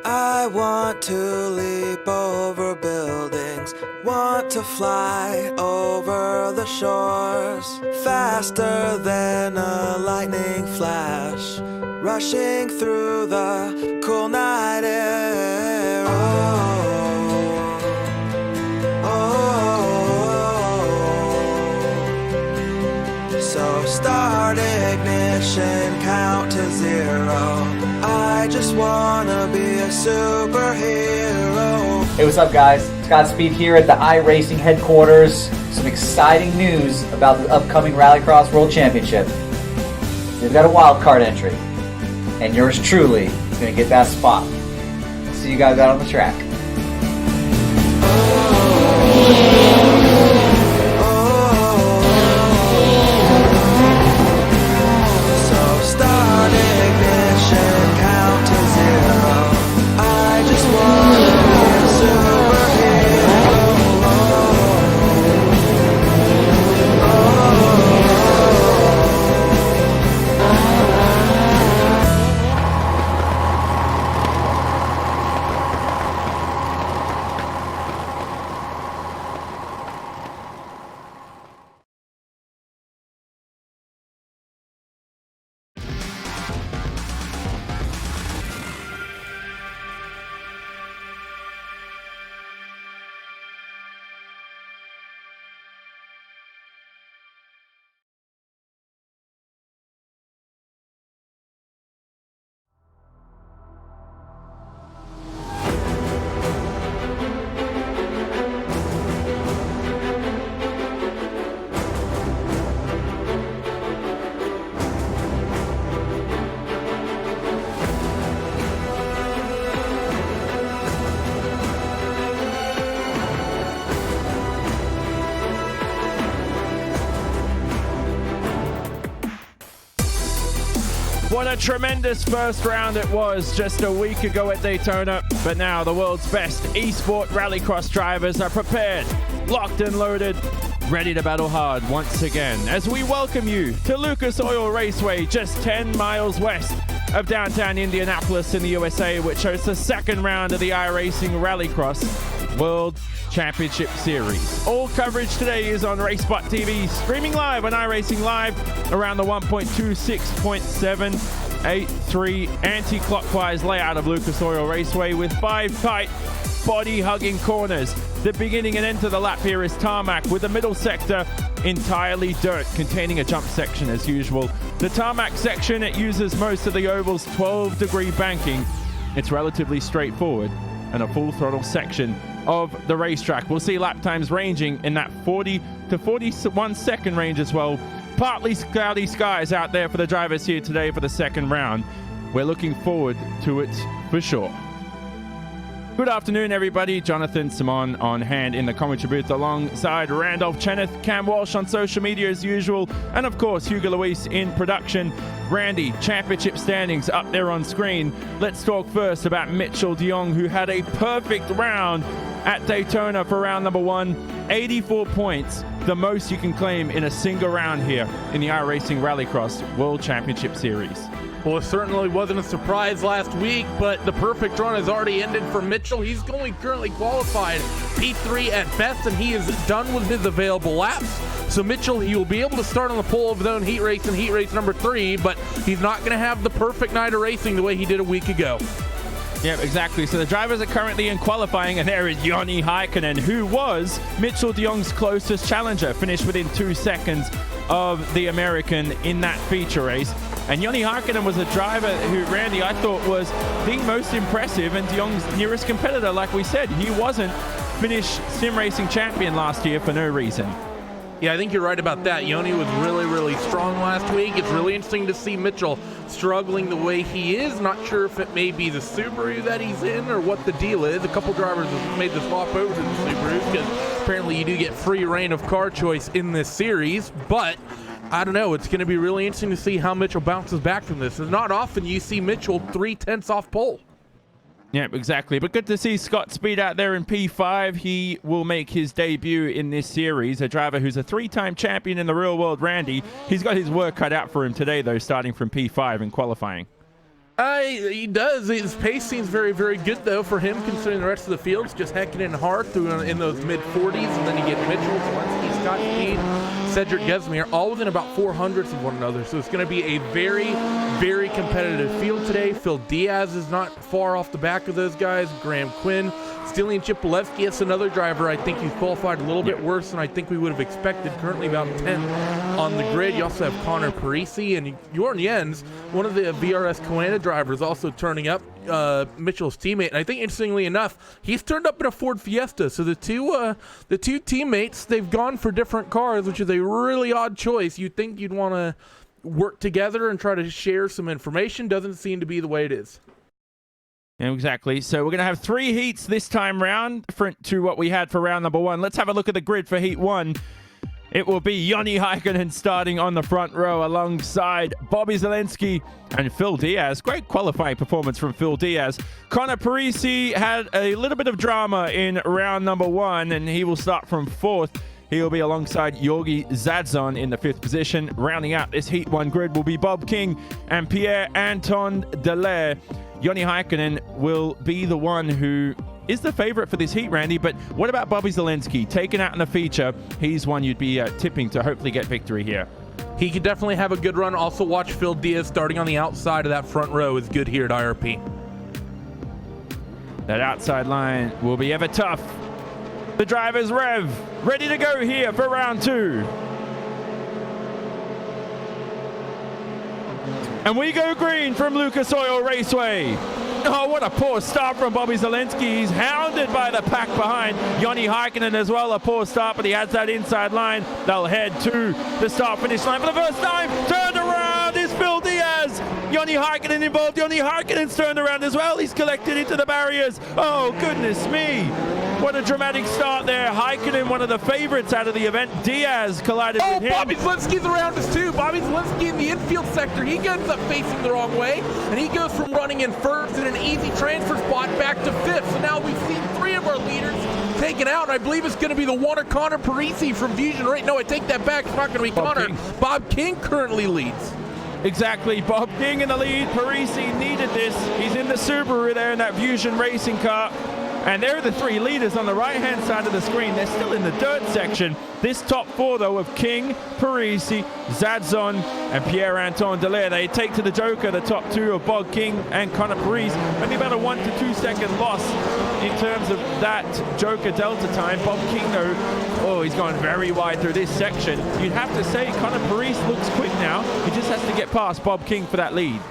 I want to leap over buildings, want to fly over the shores, faster than a lightning flash, rushing through the cool night air. So start ignition, count to 0. I just wanna be a superhero. Hey, what's up, guys? Godspeed here at the iRacing headquarters. Some exciting news about the upcoming Rallycross World Championship. They've got a wild card entry, and yours truly is going to get that spot. See you guys out on the track. What a tremendous first round it was just a week ago at Daytona, but now the world's best eSport Rallycross drivers are prepared, locked and loaded, ready to battle hard once again as we welcome you to Lucas Oil Raceway, just 10 miles west of downtown Indianapolis in the USA, which hosts the second round of the iRacing Rallycross World Championship Series. All coverage today is on RaceSpot TV, streaming live on iRacing Live around the 1.26.783 anti-clockwise layout of Lucas Oil Raceway with 5 tight body-hugging corners. The beginning and end to the lap here is tarmac with the middle sector entirely dirt, containing a jump section as usual. The tarmac section, it uses most of the oval's 12-degree banking. It's relatively straightforward and a full throttle section of the racetrack. We'll see lap times ranging in that 40 to 41 second range as well. Partly cloudy skies out there for the drivers here today for the second round. We're looking forward to it for sure. Good afternoon, everybody. Jonathan Simon on hand in the commentary booth alongside Randolph Cheneth, Cam Walsh on social media as usual, and of course Hugo Luis in production. Randy, championship standings up there on screen. Let's talk first about Mitchell de Jong, who had a perfect round at Daytona for round number 1. 84 points, the most you can claim in a single round here in the iRacing Rallycross World Championship Series. Well, it certainly wasn't a surprise last week, but the perfect run has already ended for Mitchell. He's currently qualified P3 at best, and he is done with his available laps. So Mitchell, he will be able to start on the pole of his own heat race in heat race number 3, but he's not going to have the perfect night of racing the way he did a week ago. Yeah, exactly. So the drivers are currently in qualifying, and there is Joni Heikkinen, who was Mitchell de Jong's closest challenger, finished within 2 seconds of the American in that feature race. And Joni Heikkinen was a driver who, Randy, I thought was the most impressive and de Jong's nearest competitor. Like we said, he wasn't Finnish sim racing champion last year for no reason. Yeah, I think you're right about that. Joni was really, really strong last week. It's really interesting to see Mitchell struggling the way he is. Not sure if it may be the Subaru that he's in or what the deal is. A couple drivers have made the swap over to the Subarus because apparently you do get free reign of car choice in this series. But I don't know. It's going to be really interesting to see how Mitchell bounces back from this. It's not often you see Mitchell 3/10 off pole. Yeah, exactly. But good to see Scott Speed out there in P5. He will make his debut in this series. A driver who's a 3-time champion in the real world, Randy. He's got his work cut out for him today, though, starting from P5 and qualifying. He does. His pace seems very, very good, though, for him, considering the rest of the field's just hecking in hard through in those mid-40s, and then you get Mitchell, Zelensky, Scott Speed, Cedric Gesmier, all within about 400ths of one another. So it's going to be a very, very competitive field today. Phil Diaz is not far off the back of those guys. Graham Quinn, Stilian Chipolevsky, that's another driver. I think he's qualified a little bit worse than I think we would have expected. Currently about 10th on the grid. You also have Connor Parisi and Jorn Jens, one of the VRS Coana drivers, also turning up, Mitchell's teammate. And I think, interestingly enough, he's turned up in a Ford Fiesta. So the two teammates, they've gone for different cars, which is a really odd choice. You'd think you'd want to work together and try to share some information. Doesn't seem to be the way it is. Yeah, exactly. So we're going to have 3 heats this time round, different to what we had for round number 1. Let's have a look at the grid for heat 1. It will be Joni Heikkinen starting on the front row alongside Bobby Zelensky and Phil Diaz. Great qualifying performance from Phil Diaz. Connor Parisi had a little bit of drama in round number 1, and he will start from 4th. He'll be alongside Georgi Zadzon in the 5th position. Rounding out this Heat 1 grid will be Bob King and Pierre-Anton Delaire. Joni Heikkinen will be the one who is the favorite for this heat, Randy, but what about Bobby Zelensky? Taken out in the feature, he's one you'd be tipping to hopefully get victory here. He could definitely have a good run. Also watch Phil Diaz starting on the outside of that front row is good here at IRP. That outside line will be ever tough. The drivers rev, ready to go here for round 2. And we go green from Lucas Oil Raceway. Oh, what a poor start from Bobby Zelensky. He's hounded by the pack behind. Joni Heikkinen as well, a poor start, but he has that inside line. They'll head to the start-finish line for the first time. Turned around is Phil Diaz. Joni Heikkinen involved. Joni Heikkinen's turned around as well. He's collected into the barriers. Oh, goodness me. What a dramatic start there. Heikkinen, one of the favorites out of the event. Diaz collided with him. Bobby Zelensky's around us too. Bobby Zelensky in the infield sector. He ends up facing the wrong way, and he goes from running in first in an easy transfer spot back to 5th. So now we've seen 3 of our leaders taken out, and I believe it's going to be the one or Connor Parisi from Fusion Right. No, I take that back. It's not going to be Connor. Bob King currently leads. Exactly. Bob King in the lead. Parisi needed this. He's in the Subaru there in that Fusion racing car. And there are the 3 leaders on the right-hand side of the screen. They're still in the dirt section. This top 4, though, of King, Parisi, Zadzon, and Pierre-Anton Delaire. They take to the Joker, the top 2 of Bob King and Connor Parisi. Only about a 1 to 2 second loss in terms of that Joker Delta time. Bob King, though, he's gone very wide through this section. You'd have to say Connor Parisi looks quick now. He just has to get past Bob King for that lead.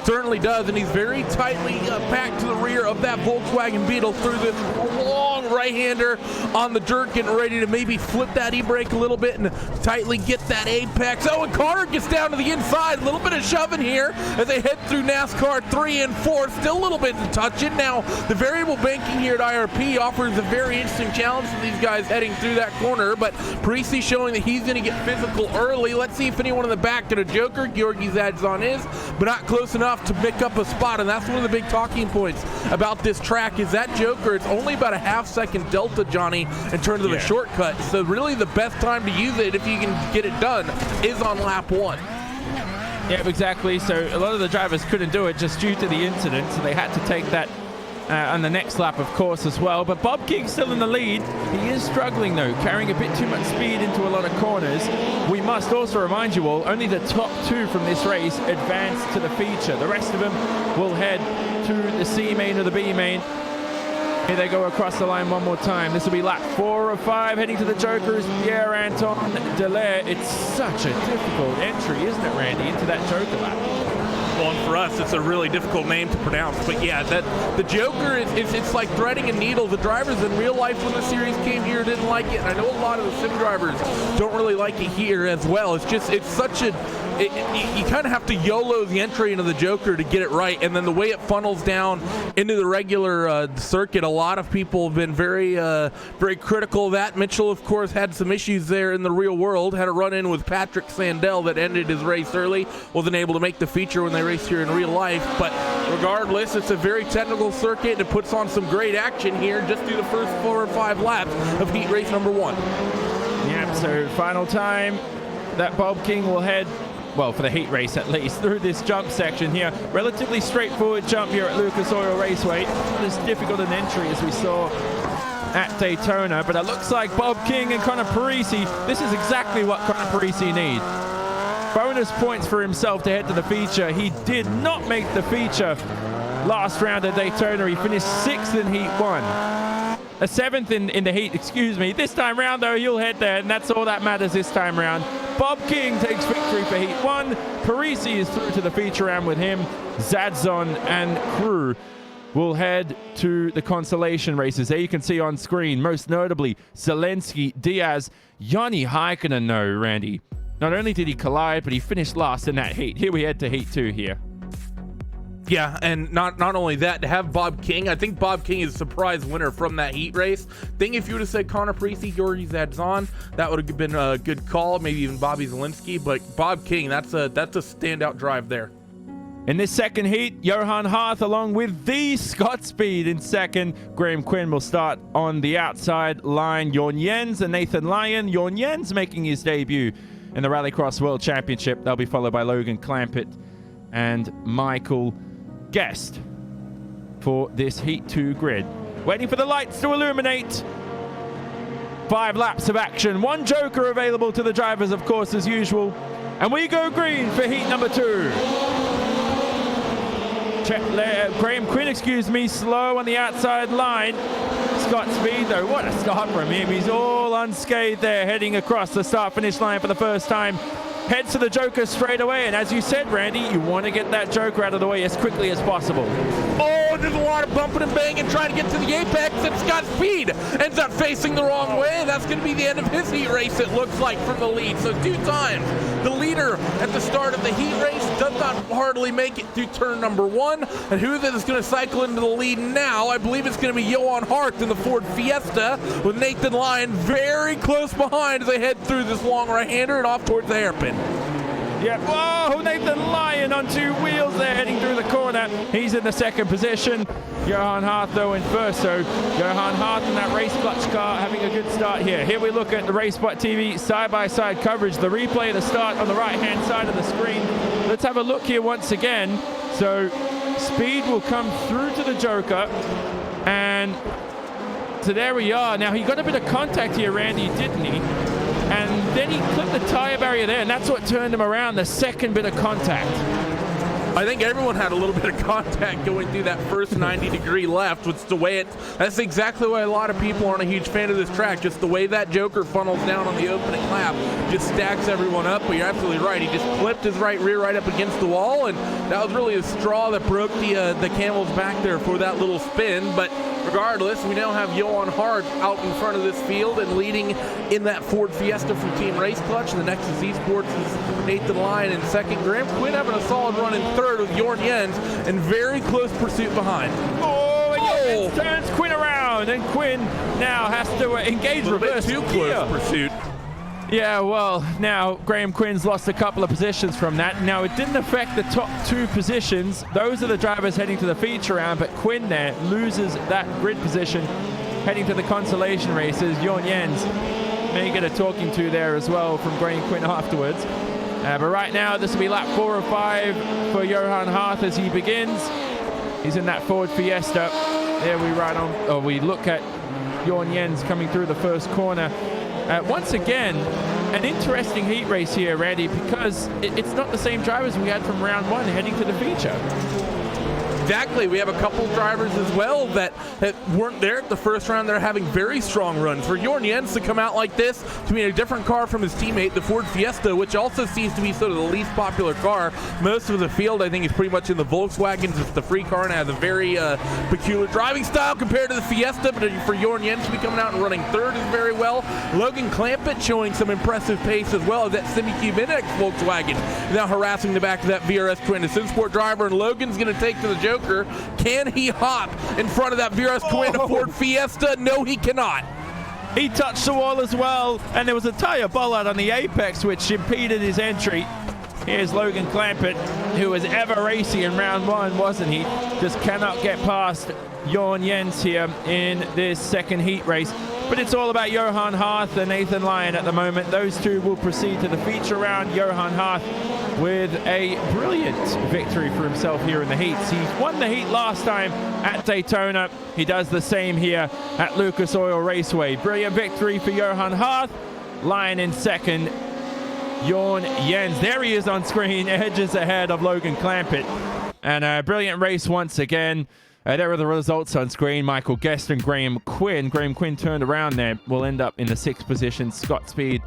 Certainly does, and he's very tightly packed to the rear of that Volkswagen Beetle through this long right-hander on the dirt, getting ready to maybe flip that e-brake a little bit and tightly get that apex. Oh, and Connor gets down to the inside. A little bit of shoving here as they head through NASCAR 3 and 4. Still a little bit to touch it. Now, the variable banking here at IRP offers a very interesting challenge for these guys heading through that corner, but Parisi showing that he's going to get physical early. Let's see if anyone in the back to the Joker, Georgi Zadzon is, but not close enough to pick up a spot, and that's one of the big talking points about this track is that Joker, it's only about a half-second delta, Johnny, in terms of a shortcut. So really the best time to use it, if you can get it done, is on lap 1. Yeah, exactly. So a lot of the drivers couldn't do it just due to the incident, so they had to take that on the next lap, of course, as well. But Bob King's still in the lead. He is struggling, though, carrying a bit too much speed into a lot of corners. We must also remind you all, only the top 2 from this race advance to the feature. The rest of them will head to the C main or the B main. Here they go across the line one more time. This will be lap 4 of 5, heading to the Jokers, Pierre-Anton Delaire. It's such a difficult entry, isn't it, Randy, into that Joker lap? Well, and for us, it's a really difficult name to pronounce. But yeah, the Joker, it's like threading a needle. The drivers in real life when the series came here didn't like it. And I know a lot of the sim drivers don't really like it here as well. It's such a... you kind of have to YOLO the entry into the Joker to get it right, and then the way it funnels down into the regular circuit, a lot of people have been very critical of that. Mitchell, of course, had some issues there in the real world, had a run-in with Patrick Sandell that ended his race early, wasn't able to make the feature when they raced here in real life, but regardless, it's a very technical circuit, and it puts on some great action here just through the first 4 or 5 laps of heat race number 1. Yeah, so final time that Bob King will head well, for the heat race at least, through this jump section here. Relatively straightforward jump here at Lucas Oil Raceway. Not as difficult an entry as we saw at Daytona, but it looks like Bob King and Connor Parisi, this is exactly what Connor Parisi needs. Bonus points for himself to head to the feature. He did not make the feature last round at Daytona. He finished 6th in Heat 1. A 7th in the Heat, excuse me. This time round, though, he'll head there, and that's all that matters this time round. Bob King takes victory for Heat 1. Parisi is through to the feature round with him. Zadzon and crew will head to the consolation races. There you can see on screen, most notably, Zelensky, Diaz, Jani Heikkinen, no, Randy. Not only did he collide, but he finished last in that heat. Here we head to Heat 2 here. Yeah, and not only that, to have Bob King, I think Bob King is a surprise winner from that heat race. I think if you would have said Connor Parisi, Georgi Zadzon, that would have been a good call, maybe even Bobby Zelensky, but Bob King, that's a standout drive there. In this second heat, Johan Harth along with the Scott Speed in second. Graham Quinn will start on the outside line. Jorn Jens and Nathan Lyon. Jorn Jens making his debut in the Rallycross World Championship. They'll be followed by Logan Clampett and Michael Guest for this Heat 2 grid. Waiting for the lights to illuminate. 5 laps of action. 1 joker available to the drivers, of course, as usual. And we go green for Heat number 2. Graham Quinn, excuse me, slow on the outside line. Scott Speed, though, what a start from him. He's all unscathed there, heading across the start-finish line for the first time. Heads to the joker straight away, and as you said, Randy, you want to get that joker out of the way as quickly as possible. Oh, there's a lot of bumping and banging trying to get to the apex, and Scott Speed ends up facing the wrong way. That's going to be the end of his heat race, it looks like, from the lead. So 2 times the leader at the start of the heat race does not hardly make it through turn number 1. And who is going to cycle into the lead now? I believe it's going to be Johan Hart in the Ford Fiesta, with Nathan Lyon very close behind as they head through this long right-hander and off towards the hairpin. Yeah, whoa, Nathan Lyon on 2 wheels there, heading through the corner. He's in the second position. Johan Hart, though, in first. So Johan Hart in that race clutch car having a good start here. Here we look at the RaceSpot TV side-by-side coverage. The replay of the start on the right-hand side of the screen. Let's have a look here once again. So Speed will come through to the joker. And so there we are. Now, he got a bit of contact here, Randy, didn't he? And then he clipped the tire barrier there, and that's what turned him around, the second bit of contact. I think everyone had a little bit of contact going through that first 90-degree left, which the way that's exactly why a lot of people aren't a huge fan of this track. Just the way that joker funnels down on the opening lap just stacks everyone up. But you're absolutely right. He just clipped his right rear right up against the wall, and that was really the straw that broke the camel's back there for that little spin. But regardless, we now have Johan Hart out in front of this field and leading in that Ford Fiesta from Team Race Clutch. The next is Esports is Nathan Lyon in second. Graham Quinn having a solid run in third with Jorn Jens in very close pursuit behind. Oh, and Jens turns Quinn around, and Quinn now has to engage reverse too close pursuit. Yeah, well, now Graham Quinn's lost a couple of positions from that. Now, it didn't affect the top 2 positions. Those are the drivers heading to the feature round, but Quinn there loses that grid position heading to the consolation races. Jorn Jens may get a talking to there as well from Graham Quinn afterwards. But right now, this will be lap 4 or 5 for Johan Hart as he begins. He's in that Ford Fiesta. There we look at Jorn Jens coming through the first corner. Once again, an interesting heat race here, Randy, because it's not the same drivers we had from round 1 heading to the feature. Exactly. We have a couple drivers as well that weren't there at the first round. They're having very strong runs. For Jorn Jens to come out like this, to be in a different car from his teammate, the Ford Fiesta, which also seems to be sort of the least popular car. Most of the field, I think, is pretty much in the Volkswagens. It's the free car and has a very peculiar driving style compared to the Fiesta. But for Jorn Jens to be coming out and running third is very well. Logan Clampett showing some impressive pace as well as that Semi-Q-Minix Volkswagen now harassing the back of that VRS Twin. A Simsport driver, and Logan's going to take to the Joker. Can he hop in front of that VRS Twin Ford Fiesta? No, he cannot. He touched the wall as well, and there was a tire bollout on the apex which impeded his entry. Here's Logan Clampett, who was ever racy in round 1, wasn't he? Just cannot get past Jorn Jens here in this second heat race. But it's all about Johan Harth and Nathan Lyon at the moment. Those two will proceed to the feature round. Johan Harth with a brilliant victory for himself here in the heats. He won the heat last time at Daytona. He does the same here at Lucas Oil Raceway. Brilliant victory for Johan Harth. Lyon in second. Jorn Jens, there he is on screen, edges ahead of Logan Clampett. And a brilliant race once again. There are the results on screen. Michael Guest and Graham Quinn. Graham Quinn turned around there. Will end up in the 6th position. Scott Speed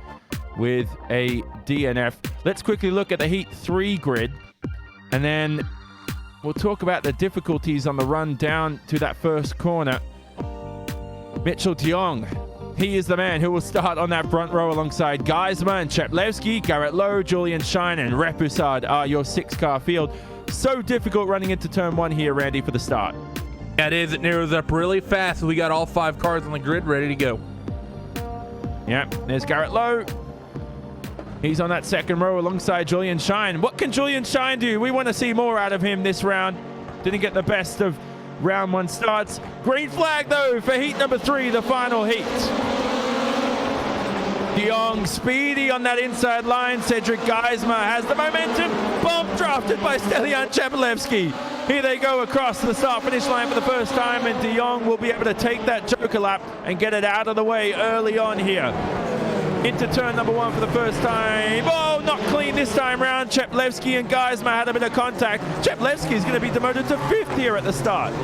with a DNF. Let's quickly look at the Heat 3 grid. And then we'll talk about the difficulties on the run down to that first corner. Mitchell de Jong. He is the man who will start on that front row alongside Geismer and Cheplevsky, Garrett Lowe, Julian Shine, and Repoussard are your 6-car field. So difficult running into turn 1 here, Randy, for the start. Yeah, it is. It narrows up really fast. We got all 5 cars on the grid ready to go. Yeah, there's Garrett Lowe. He's on that second row alongside Julian Shine. What can Julian Shine do? We want to see more out of him this round. Didn't get the best of round 1 starts. Green flag, though, for heat number 3, the final heat. De Jong speedy on that inside line. Cedric Geismer has the momentum. Bomb drafted by Stelian Cheplevsky. Here they go across the start-finish line for the first time, and de Jong will be able to take that joker lap and get it out of the way early on here. Into turn number 1 for the first time. Oh, not clean this time round. Cheplevsky and Geismer had a bit of contact. Cheplevsky is going to be demoted to 5th here at the start.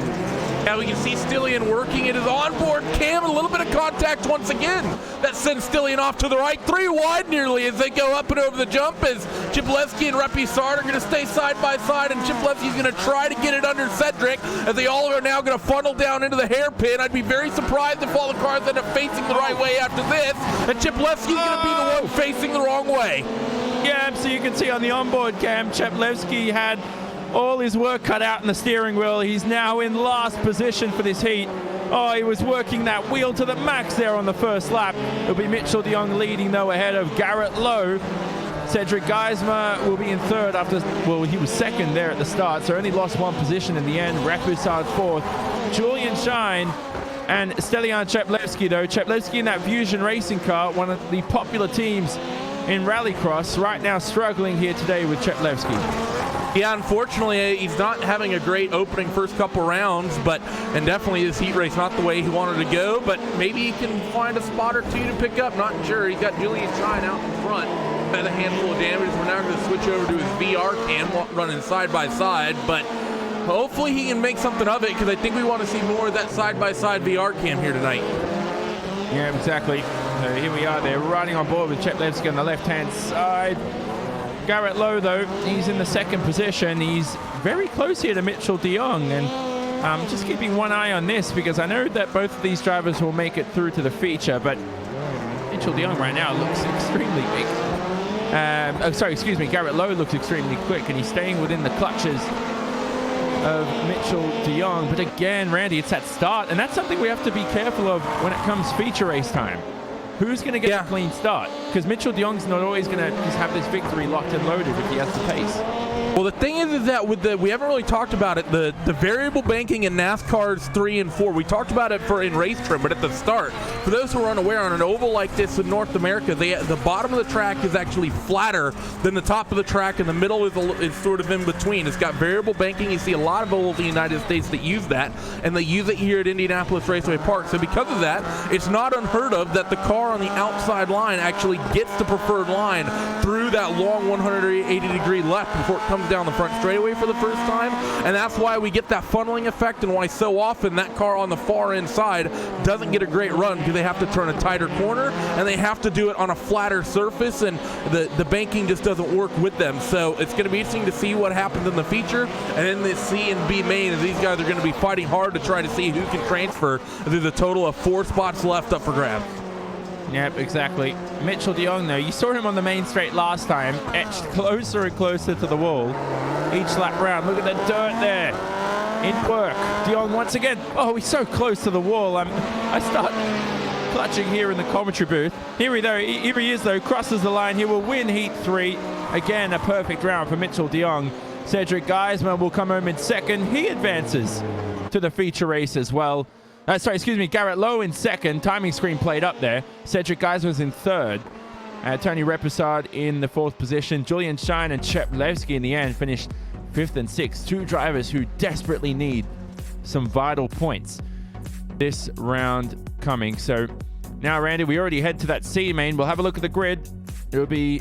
Now we can see Stillian working at his onboard cam. A little bit of contact once again. That sends Stillian off to the right. 3 wide nearly as they go up and over the jump as Cheplevsky and Repoussard are going to stay side by side, and Cheplevsky's going to try to get it under Cedric as they all are now going to funnel down into the hairpin. I'd be very surprised if all the cars end up facing the right way after this, and Cheplevsky's going to be the one facing the wrong way. Yeah, so you can see on the onboard cam, Cheplevsky had all his work cut out in the steering wheel. He's now in last position for this heat. Oh, he was working that wheel to the max there on the first lap. It'll be Mitchell de Jong leading, though, ahead of Garrett Lowe. Cedric Geismer will be in 3rd after, well, he was 2nd there at the start, so only lost 1 position in the end. Repoussard 4th. Julian Shine and Stelian Cheplevsky, though. Cheplevsky in that Fusion Racing car, one of the popular teams in Rallycross, right now struggling here today with Cheplevsky. Yeah, unfortunately, he's not having a great opening first couple rounds, and definitely this heat race not the way he wanted to go, but maybe he can find a spot or 2 to pick up. Not sure. He's got Julian Shine out in front. Had a handful of damage. We're now going to switch over to his VR cam, running side by side, but hopefully he can make something of it, because I think we want to see more of that side-by-side VR cam here tonight. Yeah, exactly. So here we are. They're riding on board with Cheplevsky on the left-hand side. Garrett Lowe, though, he's in the 2nd position. He's very close here to Mitchell de Jong, and I'm just keeping one eye on this because I know that both of these drivers will make it through to the feature, but Mitchell de Jong right now looks extremely big. Garrett Lowe looks extremely quick, and he's staying within the clutches of Mitchell de Jong. But again, Randy, it's that start, and that's something we have to be careful of when it comes feature race time. Who's going to get a clean start? Because Mitchell de Jong's not always going to just have this victory locked and loaded if he has the pace. Well, the thing is that we haven't really talked about it, the variable banking in NASCAR's 3 and 4. We talked about it in race trim, but at the start, for those who are unaware, on an oval like this in North America, the bottom of the track is actually flatter than the top of the track, and the middle is sort of in between. It's got variable banking. You see a lot of ovals in the United States that use that, and they use it here at Indianapolis Raceway Park. So because of that, it's not unheard of that the car on the outside line actually gets the preferred line through that long 180-degree left before it comes down the front straightaway for the first time, and that's why we get that funneling effect, and why so often that car on the far end side doesn't get a great run, because they have to turn a tighter corner and they have to do it on a flatter surface, and the banking just doesn't work with them. So it's going to be interesting to see what happens in the feature and in the C and B main, as these guys are going to be fighting hard to try to see who can transfer. There's a total of 4 spots left up for grabs. Yep, exactly. Mitchell de Jong, though, you saw him on the main straight last time, etched closer and closer to the wall each lap round. Look at the dirt there. In work. De Jong once again. Oh, he's so close to the wall. I start clutching here in the commentary booth. Here he is, though. Crosses the line. He will win Heat 3. Again, a perfect round for Mitchell de Jong. Cedric Geismer will come home in 2nd. He advances to the feature race as well. Garrett Lowe in second. Timing screen played up there. Cedric Geisler's in third. Tony Reposad in the fourth position. Julian Shine and Chep Levski in the end finished fifth and sixth. Two drivers who desperately need some vital points this round coming. So now, Randy, we already head to that C main. We'll have a look at the grid. It will be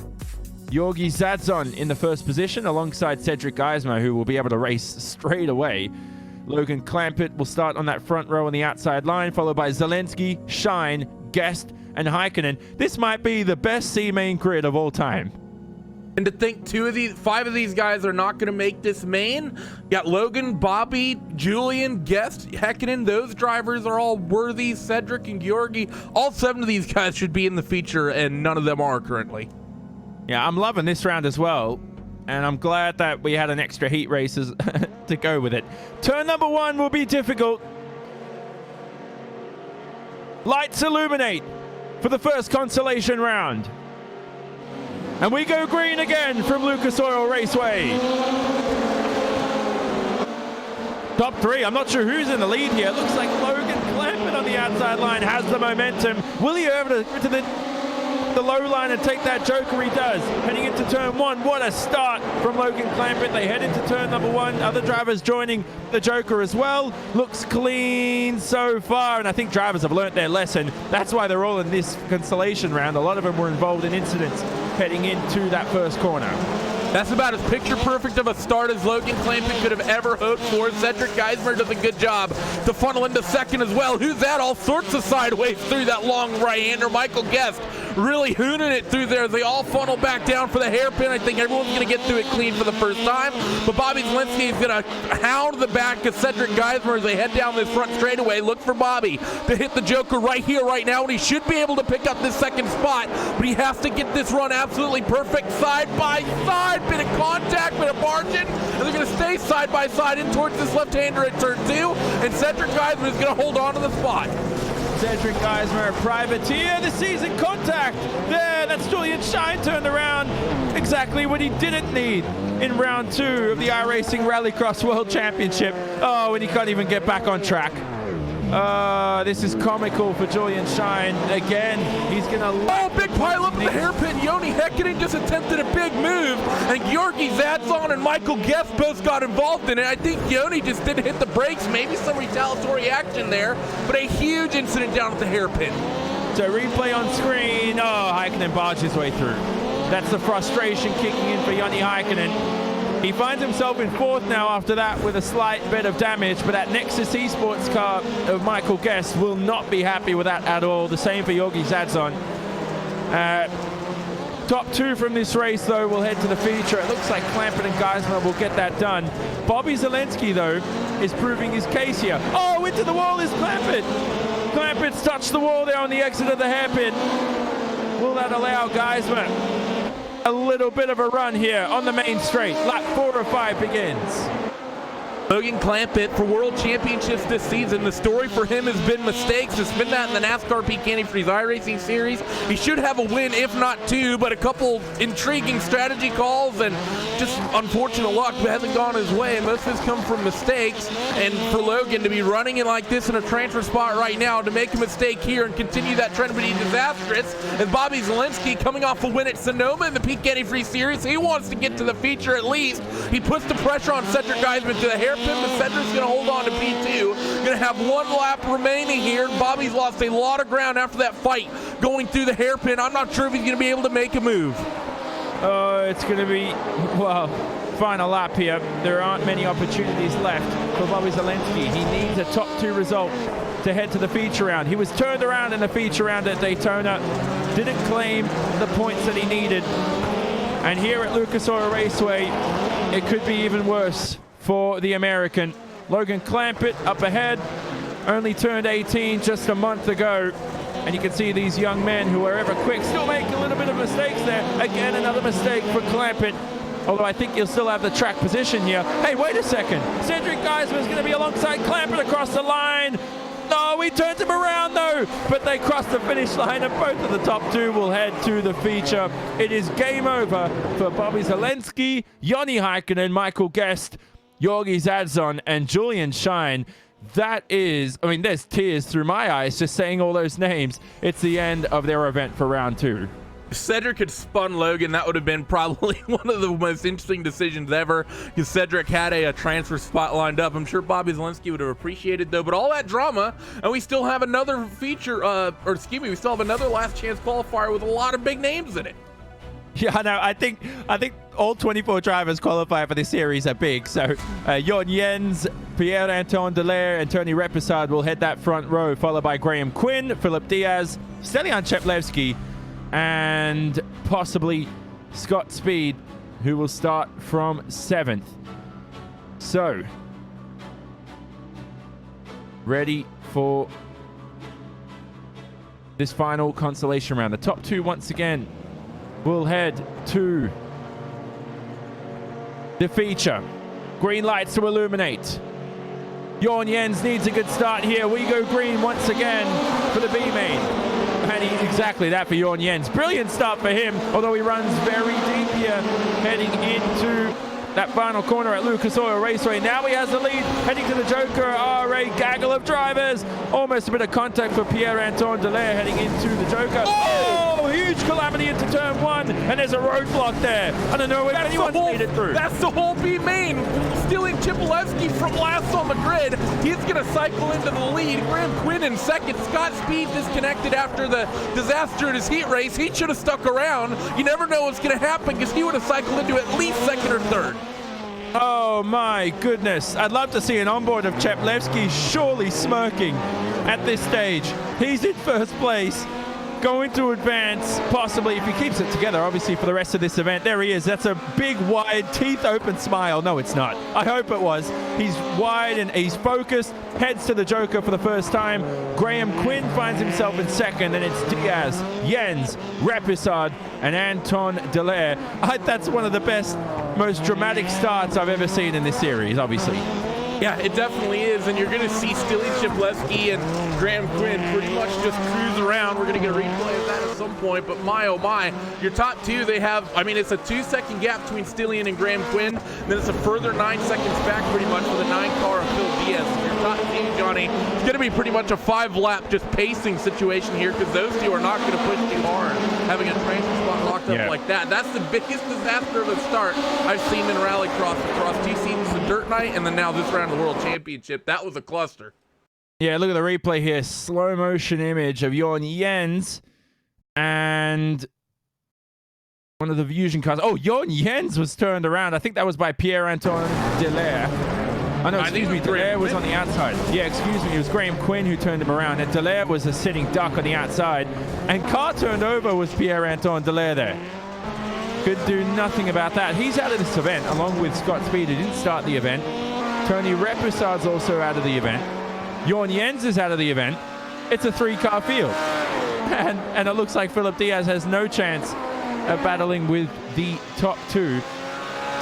Georgi Zadzon in the first position alongside Cedric Geismer, who will be able to race straight away. Logan Clampett will start on that front row on the outside line, followed by Zelensky, Shine, Guest, and Heikkinen. This might be the best C main grid of all time. And to think five of these guys are not going to make this main. You got Logan, Bobby, Julian, Guest, Heikkinen. Those drivers are all worthy. Cedric and Georgi. All 7 of these guys should be in the feature, and none of them are currently. Yeah, I'm loving this round as well. And I'm glad that we had an extra heat races to go with it. Turn number 1 will be difficult. Lights illuminate for the first consolation round. And we go green again from Lucas Oil Raceway. Top 3, I'm not sure who's in the lead here. It looks like Logan Clampett on the outside line has the momentum. Will he over to the low line and take that joker? He does. Heading into turn 1, what a start from Logan Clampett. They head into turn number 1. Other drivers joining the joker as well. Looks clean so far, and I think drivers have learnt their lesson. That's why they're all in this consolation round. A lot of them were involved in incidents heading into that first corner. That's about as picture perfect of a start as Logan Clampett could have ever hoped for. Cedric Geismer does a good job to funnel into second as well. Who's that? All sorts of sideways through that long right-hander. Michael Guest really hooning it through there. They all funnel back down for the hairpin. I think everyone's going to get through it clean for the first time. But Bobby Zelensky is going to hound the back of Cedric Geismer as they head down this front straightaway. Look for Bobby to hit the joker right here, right now, and he should be able to pick up this second spot. But he has to get this run absolutely perfect, side by side. Bit of contact, bit of margin, and they're going to stay side by side in towards this left-hander at turn 2, and Cedric Geismer is going to hold on to the spot. Cedric Geismer, a privateer, the season contact. There, that's Julian Shine turned around. Exactly what he didn't need in round 2 of the iRacing Rallycross World Championship. Oh, and he can't even get back on track. This is comical for Julian Shine. Again, he's going to... big pile up in the hairpin. Joni Heikkinen just attempted a big move, and Georgi Zadzon and Michael Guest both got involved in it. I think Joni just didn't hit the brakes. Maybe some retaliatory action there, but a huge incident down at the hairpin. So replay on screen. Oh, Heikkinen barged his way through. That's the frustration kicking in for Joni Heikkinen. He finds himself in 4th now after that with a slight bit of damage, but that Nexus Esports car of Michael Guest will not be happy with that at all. The same for Georgi Zadzon. Top 2 from this race, though, will head to the feature. It looks like Clampett and Geismer will get that done. Bobby Zelensky, though, is proving his case here. Oh, into the wall is Clampett. Clampett's touched the wall there on the exit of the hairpin. Will that allow Geismer a little bit of a run here on the main straight? Lap 4 or 5 begins. Logan Clampett for World Championships this season. The story for him has been mistakes. It's been that in the NASCAR Pete Canty-Freeze iRacing Series. He should have a win, if not 2, but a couple intriguing strategy calls and just unfortunate luck hasn't gone his way. Most of this come from mistakes. And for Logan to be running in like this in a transfer spot right now, to make a mistake here and continue that trend would be disastrous. As Bobby Zelensky coming off a win at Sonoma in the Pete Canty-Freeze Series, he wants to get to the feature at least. He puts the pressure on Cedric Geismer to the hairpin. The Cedric's going to hold on to P2. Going to have 1 lap remaining here. Bobby's lost a lot of ground after that fight going through the hairpin. I'm not sure if he's going to be able to make a move. It's going to be, well, final lap here. There aren't many opportunities left for Bobby Zelensky. He needs a top 2 result to head to the feature round. He was turned around in the feature round at Daytona. Didn't claim the points that he needed. And here at Lucas Oil Raceway, it could be even worse for the American. Logan Clampett up ahead, only turned 18 just a month ago. And you can see these young men who are ever quick still make a little bit of mistakes there. Again, another mistake for Clampett. Although I think he'll still have the track position here. Hey, wait a second. Cedric Geismer is going to be alongside Clampett across the line. No, he turns him around though, but they cross the finish line and both of the top 2 will head to the feature. It is game over for Bobby Zelensky, Joni Heikkinen, Michael Guest, Georgi Zadzon, and Julian Shine. that is, I mean, there's tears through my eyes just saying all those names. It's the end of their event for round 2. If Cedric had spun Logan, that would have been probably one of the most interesting decisions ever, because Cedric had a transfer spot lined up. I'm sure Bobby Zielinski would have appreciated, though. But all that drama, and we still have another feature, we still have another last chance qualifier with a lot of big names in it. Yeah, no, I think all 24 drivers qualify for this series are big. So Jon Jens, Pierre-Antoine Dallaire, and Tony Repisard will head that front row, followed by Graham Quinn, Philip Diaz, Stelian Cheplevsky, and possibly Scott Speed, who will start from 7th. So, ready for this final consolation round. The top 2 once again will head to the feature. Green lights to illuminate. Jon Jens needs a good start here. We go green once again for the B main. And exactly that for Jon Jens. Brilliant start for him, although he runs very deep here, heading into that final corner at Lucas Oil Raceway. Now he has the lead, heading to the Joker. A gaggle of drivers. Almost a bit of contact for Pierre-Antoine Dallaire heading into the Joker. Oh, huge calamity into turn 1, and there's a roadblock there. I don't know if anyone's made it through. That's the whole B main. Stealing Chipolewski from last on the grid. He's going to cycle into the lead. Graham Quinn in second. Scott Speed disconnected after the disaster in his heat race. He should have stuck around. You never know what's going to happen, because he would have cycled into at least second or third. Oh my goodness. I'd love to see an onboard of Cheplevsky surely smirking at this stage. He's in first place, going to advance, possibly if he keeps it together, obviously, for the rest of this event. There he is. That's a big, wide, teeth open smile. No, it's not. I hope it was. He's wide and he's focused, heads to the Joker for the first time. Graham Quinn finds himself in second, and it's Diaz, Jens, Repisard, and Anton Dallaire. That's one of the best, most dramatic starts I've ever seen in this series, obviously. Yeah, it definitely is, and you're going to see Stelian Cheplevsky and Graham Quinn pretty much just cruise around. We're going to get a replay of that at some point, but my, oh my, your top 2, they have, I mean, it's a 2-second gap between Stelian and Graham Quinn, then it's a further 9 seconds back pretty much for the 9-car of Phil Diaz. Your top 2, Johnny, it's going to be pretty much a 5-lap just pacing situation here, because those 2 are not going to push too hard, having a transfer spot locked up like that. That's the biggest disaster of a start I've seen in Rallycross across 2 seasons of Dirt Night, and then now this round of the World Championship. That was a cluster. Yeah, look at the replay here. Slow motion image of Jon Jens and one of the Fusion cars. Oh, Jon Jens was turned around. I think that was by Pierre-Antoine Dallaire. Oh, no, excuse me. Dallaire was on the outside. Yeah, excuse me. It was Graham Quinn who turned him around, and Dallaire was a sitting duck on the outside. And car turned over was Pierre-Antoine Dallaire there. Could do nothing about that. He's out of this event, along with Scott Speed, who didn't start the event. Tony Repisard's also out of the event. Jon Jens is out of the event. It's a 3-car field. And it looks like Philip Diaz has no chance of battling with the top 2.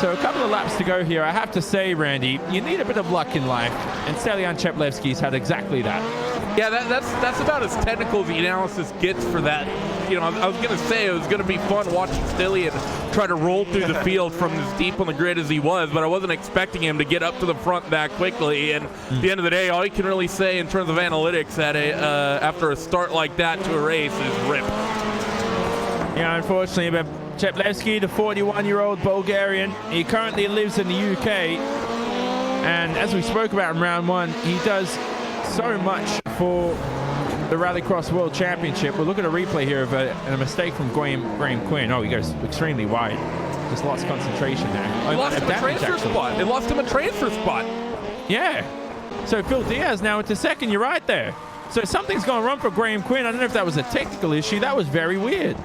So a couple of laps to go here. I have to say, Randy, you need a bit of luck in life. And Stelian Cheplevsky's had exactly that. Yeah, that's about as technical as the analysis gets for that. You know, I was going to say it was going to be fun watching Stelian try to roll through the field from as deep on the grid as he was, but I wasn't expecting him to get up to the front that quickly. And at the end of the day, all you can really say in terms of analytics at after a start like that to a race is rip. Yeah, unfortunately, but Cheplevsky, the 41-year-old Bulgarian, he currently lives in the UK. And as we spoke about in round 1, he does so much for the Rallycross World Championship. We'll look at a replay here of a mistake from Graham Quinn. Oh, he goes extremely wide. Just lost concentration there. Lost him a transfer spot. They lost him a transfer spot. Yeah. So Phil Diaz now into second. You're right there. So something's gone wrong for Graham Quinn. I don't know if that was a technical issue. That was very weird.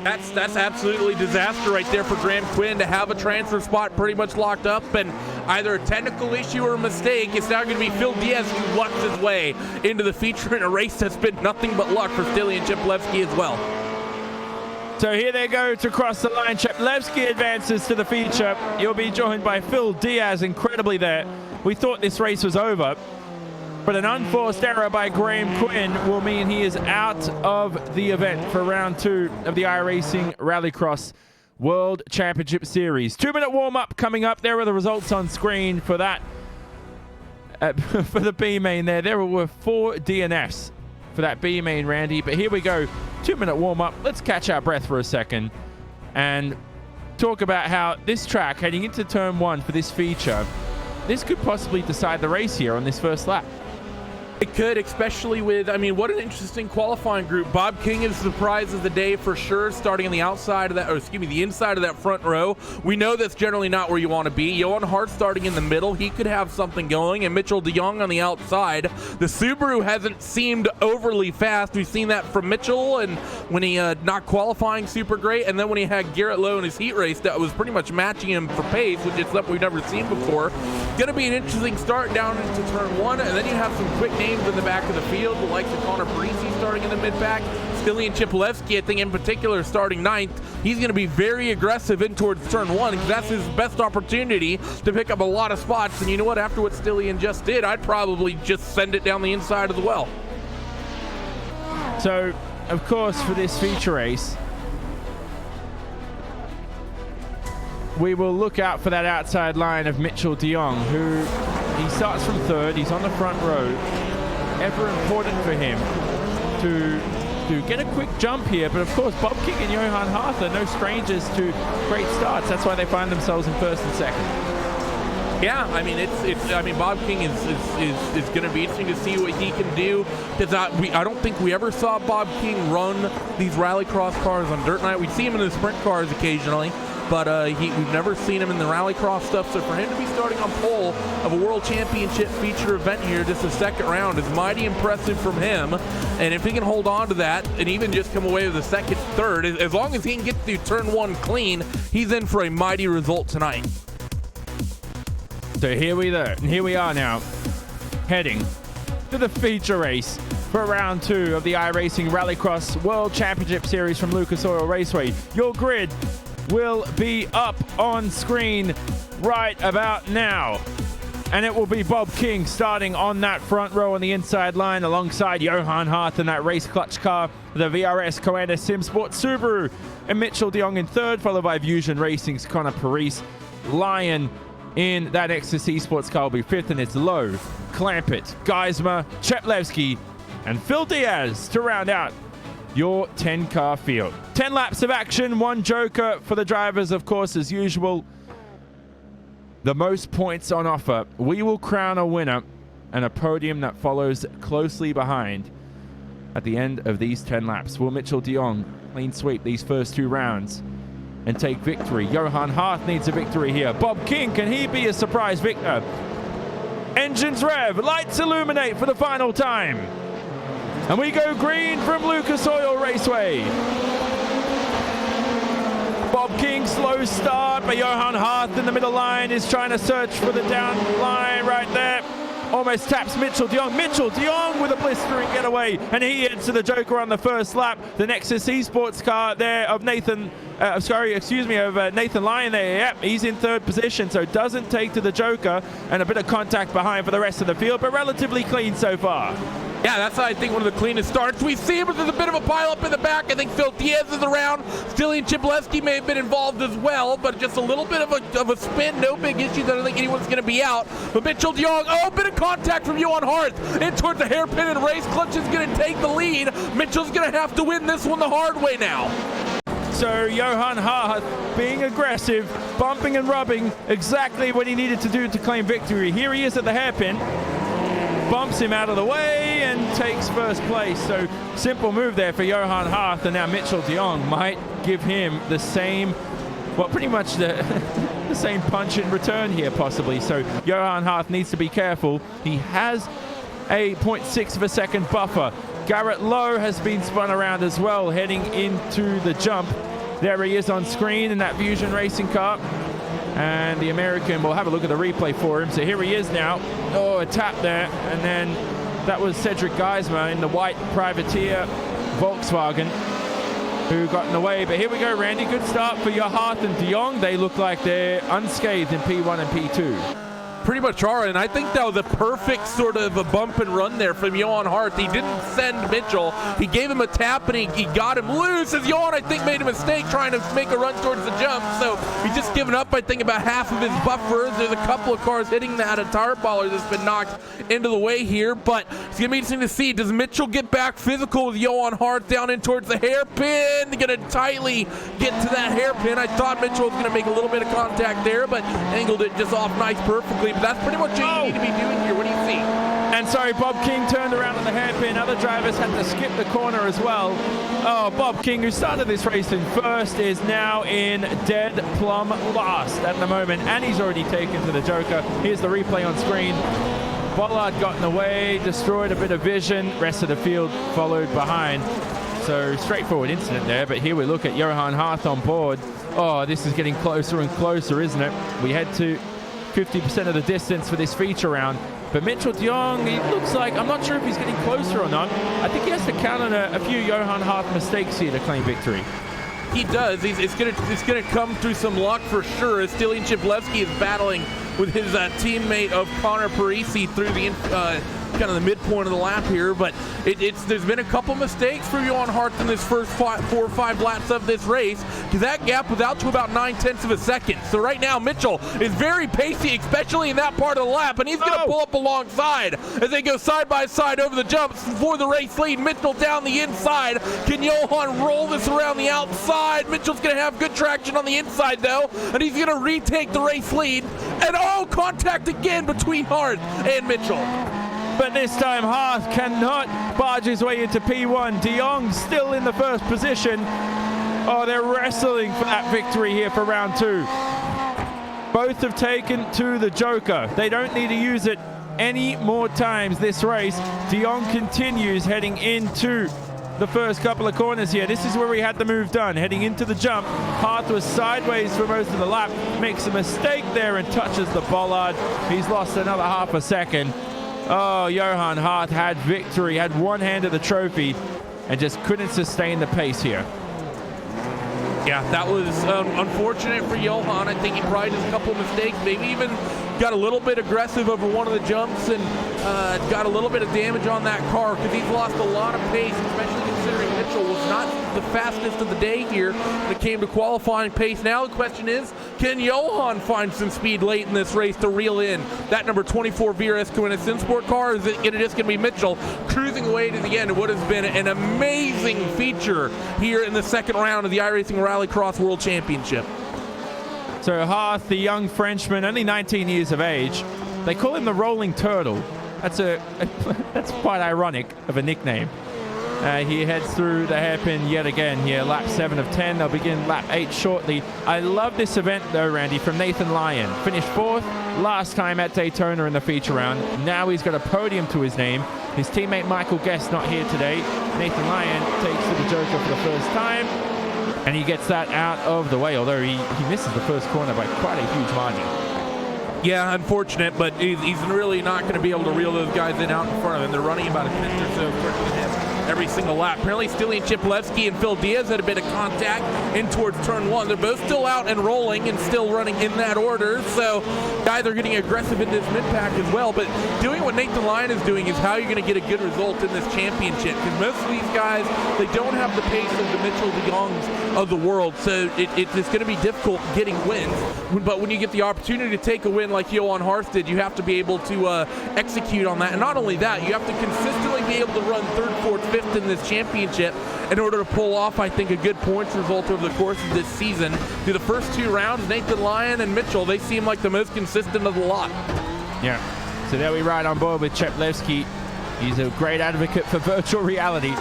That's absolutely disaster right there for Graham Quinn to have a transfer spot pretty much locked up, and either a technical issue or a mistake. It's now going to be Phil Diaz who lucks his way into the feature in a race that's been nothing but luck for Stelian Cheplevsky as well. So here they go to cross the line. Cheplevsky advances to the feature. He'll be joined by Phil Diaz incredibly there. We thought this race was over, but an unforced error by Graham Quinn will mean he is out of the event for round 2 of the iRacing Rallycross World Championship Series. 2-minute warm-up coming up. There are the results on screen for that for the B main there. There were 4 DNFs for that B main, Randy. But here we go. 2-minute warm-up. Let's catch our breath for a second and talk about how this track, heading into turn 1 for this feature, this could possibly decide the race here on this first lap. It could, especially with, I mean, what an interesting qualifying group. Bob King is the surprise of the day for sure, starting on the outside of that, or excuse me, the inside of that front row. We know that's generally not where you want to be. Johan Hart starting in the middle. He could have something going, and Mitchell de Jong on the outside. The Subaru hasn't seemed overly fast. We've seen that from Mitchell, and when he not qualifying super great, and then when he had Garrett Lowe in his heat race that was pretty much matching him for pace, which is something we've never seen before. Going to be an interesting start down into turn 1, and then you have some quick names in the back of the field, the likes of Connor Parisi starting in the mid-pack. Stilian Chipolewski, I think in particular, starting 9th. He's going to be very aggressive in towards turn 1 because that's his best opportunity to pick up a lot of spots. And you know what? After what Stilian just did, I'd probably just send it down the inside as well. So, of course, for this feature race, we will look out for that outside line of Mitchell de Jong, who he starts from 3rd. He's on the front row. Ever important for him to get a quick jump here. But of course, Bob King and Johan Hart are no strangers to great starts. That's why they find themselves in 1st and 2nd. Yeah, I mean, I mean, Bob King is going to be interesting to see what he can do, because I don't think we ever saw Bob King run these Rallycross cars on dirt night. We'd see him in the sprint cars occasionally, but we've never seen him in the Rallycross stuff. So for him to be starting on pole of a World Championship feature event here, just the 2nd round, is mighty impressive from him. And if he can hold on to that and even just come away with a 2nd, 3rd, as long as he can get through turn 1 clean, he's in for a mighty result tonight. So here we are now, heading to the feature race for round 2 of the iRacing Rallycross World Championship Series from Lucas Oil Raceway. Your grid will be up on screen right about now. And it will be Bob King starting on that front row on the inside line alongside Johan Hart in that race clutch car, the VRS Coanda Sim Sport Subaru, and Mitchell de Jong in 3rd, followed by Fusion Racing's Connor Parise. Lion in that Ecstasy Sports car will be 5th, and it's Lowe, Clampett, Geismer, Cheplevsky, and Phil Diaz to round out your 10-car field. 10 laps of action, 1 joker for the drivers, of course, as usual. The most points on offer. We will crown a winner and a podium that follows closely behind at the end of these 10 laps. Will Mitchell de Jong clean sweep these first 2 rounds and take victory? Johan Hart needs a victory here. Bob King, can he be a surprise victor? Engines rev, lights illuminate for the final time. And we go green from Lucas Oil Raceway. Bob King, slow start, but Johan Hart in the middle line is trying to search for the down line right there. Almost taps Mitchell de Jong. Mitchell de Jong with a blistering getaway, and he heads to the joker on the first lap. The Nexus Esports car there of Nathan Lyon there. Yep, he's in 3rd position, so doesn't take to the joker, and a bit of contact behind for the rest of the field, but relatively clean so far. Yeah, that's, I think, one of the cleanest starts we've seen, but there's a bit of a pile-up in the back. I think Phil Diaz is around. Stilian Chipolewski may have been involved as well, but just a little bit of a spin. No big issues. I don't think anyone's going to be out. But Mitchell de Jong, a bit of contact from Johan Hart in towards the hairpin, and race clutch is going to take the lead. Mitchell's going to have to win this one the hard way now. So Johan Hart being aggressive, bumping and rubbing exactly what he needed to do to claim victory. Here he is at the hairpin. Bumps him out of the way and takes 1st place. So simple move there for Johan Hart, and now Mitchell de Jong might give him the same, well, pretty much the same punch in return here possibly. So Johan Hart needs to be careful. He has a 0.6 of a second buffer. Garrett Lowe has been spun around as well, heading into the jump. There he is on screen in that Fusion Racing car. And the American will have a look at the replay for him. So here he is now. Oh, a tap there. And then that was Cedric Geismer in the white privateer Volkswagen who got in the way. But here we go, Randy. Good start for your Hart and de Jong. They look like they're unscathed in P1 and P2. pretty much are, and I think that was a perfect sort of a bump and run there from Johan Hart. He didn't send Mitchell. He gave him a tap, and he got him loose, as Johan, I think, made a mistake trying to make a run towards the jump, so he's just given up, I think, about half of his buffer. There's a couple of cars hitting that, a tire baller that's been knocked into the way here, but it's going to be interesting to see. Does Mitchell get back physical with Johan Hart down in towards the hairpin? Going to tightly get to that hairpin. I thought Mitchell was going to make a little bit of contact there, but angled it just off nice perfectly. But that's pretty much what you need to be doing here. What do you see? And sorry, Bob King turned around on the hairpin. Other drivers had to skip the corner as well. Oh, Bob King, who started this race in first, is now in dead plumb last at the moment, and he's already taken to the Joker. Here's the replay on screen. Bollard got in the way, destroyed a bit of vision. Rest of the field followed behind. So straightforward incident there, but here we look at Johan Hart on board. Oh, this is getting closer and closer, isn't it? We head to 50% of the distance for this feature round. But Mitchell de Jong, he looks like, I'm not sure if he's getting closer or not. I think he has to count on a few Johan Hart mistakes here to claim victory. He does. It's gonna come through some luck for sure, as Stilian Chiplewski is battling with his teammate of Connor Parisi through the kind of the midpoint of the lap here, but there's been a couple mistakes for Johan Hart in this first 4 or 5 laps of this race, because that gap was out to about 9/10 of a second. So right now Mitchell is very pacey, especially in that part of the lap, and he's going to pull up alongside as they go side by side over the jumps for the race lead. Mitchell down the inside. Can Johan roll this around the outside? Mitchell's going to have good traction on the inside though, and he's going to retake the race lead. And contact again between Hart and Mitchell. But this time Hart cannot barge his way into P1. De Jong still in the first position. Oh, they're wrestling for that victory here for round 2. Both have taken to the Joker. They don't need to use it any more times this race. De Jong continues heading into the first couple of corners here. This is where we had the move done. Heading into the jump, Hart was sideways for most of the lap. Makes a mistake there and touches the bollard. He's lost another half a second. Oh, Johan Hart had victory, had one hand of the trophy, and just couldn't sustain the pace here. Yeah, that was unfortunate for Johan. I think he probably did a couple of mistakes, maybe even got a little bit aggressive over one of the jumps and got a little bit of damage on that car, because he's lost a lot of pace, especially considering Mitchell was not the fastest of the day here when it came to qualifying pace. Now the question is, can Johan find some speed late in this race to reel in that number 24 VRS Coinasyn Sport car? Or is it just going to be Mitchell cruising away to the end of what has been an amazing feature here in the second round of the iRacing Rallycross World Championship? So Hart, the young Frenchman, only 19 years of age. They call him the Rolling Turtle. That's quite ironic of a nickname. He heads through the hairpin yet again here, lap 7 of 10. They'll begin lap 8 shortly. I love this event though, Randy, from Nathan Lyon. Finished 4th last time at Daytona in the feature round. Now he's got a podium to his name. His teammate Michael Guest not here today. Nathan Lyon takes to the Joker for the first time, and he gets that out of the way, although he misses the first corner by quite a huge margin. Yeah, unfortunate, but he's really not going to be able to reel those guys in out in front of him. They're running about a tenth or so quicker than him every single lap. Apparently, Stilian Chiplewski and Phil Diaz had a bit of contact in towards turn 1. They're both still out and rolling and still running in that order, so guys are getting aggressive in this mid-pack as well. But doing what Nathan Lyon is doing is how you're going to get a good result in this championship, because most of these guys, they don't have the pace of the Mitchell de Jongs of the world, so it's going to be difficult getting wins. But when you get the opportunity to take a win like Johan Hart did, you have to be able to execute on that. And not only that, you have to consistently be able to run 3rd, 4th, 5th in this championship in order to pull off, I think, a good points result over the course of this season. Through the first 2 rounds, Nathan Lyon and Mitchell, they seem like the most consistent of the lot. Yeah, so there we ride on board with Chiplewski. He's a great advocate for virtual reality.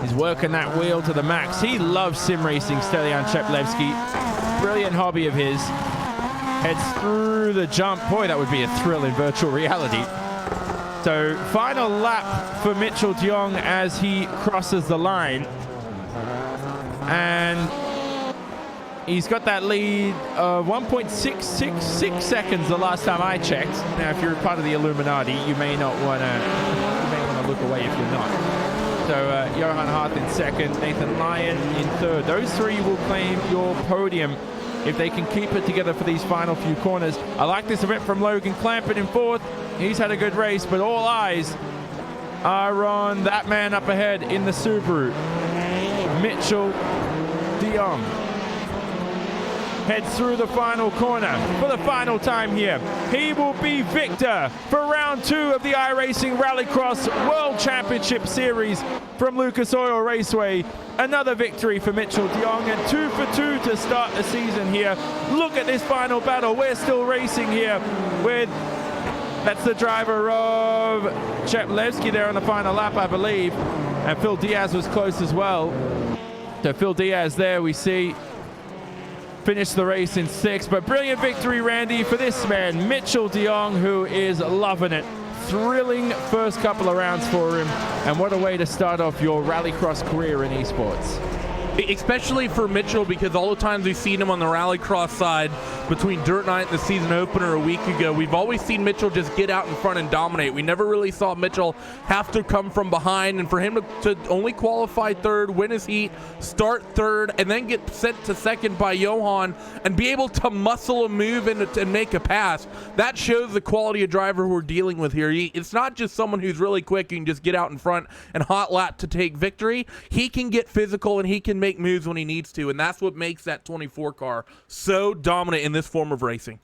He's working that wheel to the max. He loves sim racing, Stelian Chiplewski. Brilliant hobby of his. Heads through the jump. Boy, that would be a thrill in virtual reality. So final lap for Mitchell de Jong as he crosses the line. And he's got that lead of 1.666 seconds the last time I checked. Now, if you're part of the Illuminati, you may want to look away if you're not. So Johan Hart in 2nd, Nathan Lyon in 3rd. Those 3 will claim your podium if they can keep it together for these final few corners. I like this event from Logan Clampett in fourth. He's had a good race, but all eyes are on that man up ahead in the Subaru, Mitchell de Jong. Heads through the final corner for the final time here. He will be victor for round 2 of the iRacing Rallycross World Championship Series from Lucas Oil Raceway. Another victory for Mitchell de Jong, and 2 for 2 to start the season here. Look at this final battle. We're still racing here with, that's the driver of Cheplevsky there on the final lap, I believe. And Phil Diaz was close as well. So Phil Diaz there, we see, finished the race in 6th, but brilliant victory, Randy, for this man, Mitchell de Jong, who is loving it. Thrilling first couple of rounds for him, and what a way to start off your Rallycross career in esports. Especially for Mitchell, because all the times we've seen him on the Rallycross side between Dirt Night and the season opener a week ago, we've always seen Mitchell just get out in front and dominate. We never really saw Mitchell have to come from behind, and for him to only qualify 3rd, win his heat, start 3rd, and then get sent to 2nd by Johan and be able to muscle a move and make a pass, that shows the quality of driver we're dealing with here. It's not just someone who's really quick and can just get out in front and hot lap to take victory. He can get physical and he can make moves when he needs to, and that's what makes that 24 car so dominant in this form of racing.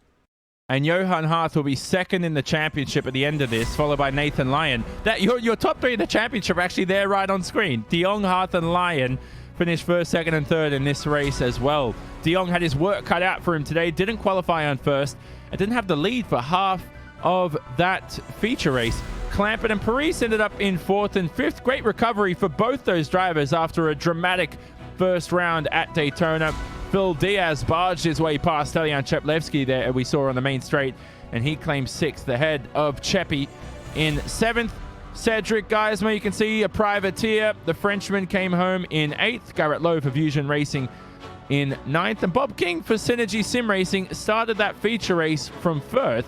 And Johan Hart will be 2nd in the championship at the end of this, followed by Nathan Lyon. That your top 3 in the championship are actually there right on screen. De Jong, Hart, and Lyon finished 1st, 2nd, and 3rd in this race as well. De Jong had his work cut out for him today, didn't qualify on 1st, and didn't have the lead for half of that feature race. Clampett and Paris ended up in 4th and 5th. Great recovery for both those drivers after a dramatic first round at Daytona. Phil Diaz barged his way past Stelian Cheplevsky there, we saw on the main straight, and he claimed 6th ahead of Cheppy in 7th. Cedric Geismer, you can see, a privateer. The Frenchman came home in 8th. Garrett Lowe for Fusion Racing in 9th. And Bob King for Synergy Sim Racing started that feature race from 1st,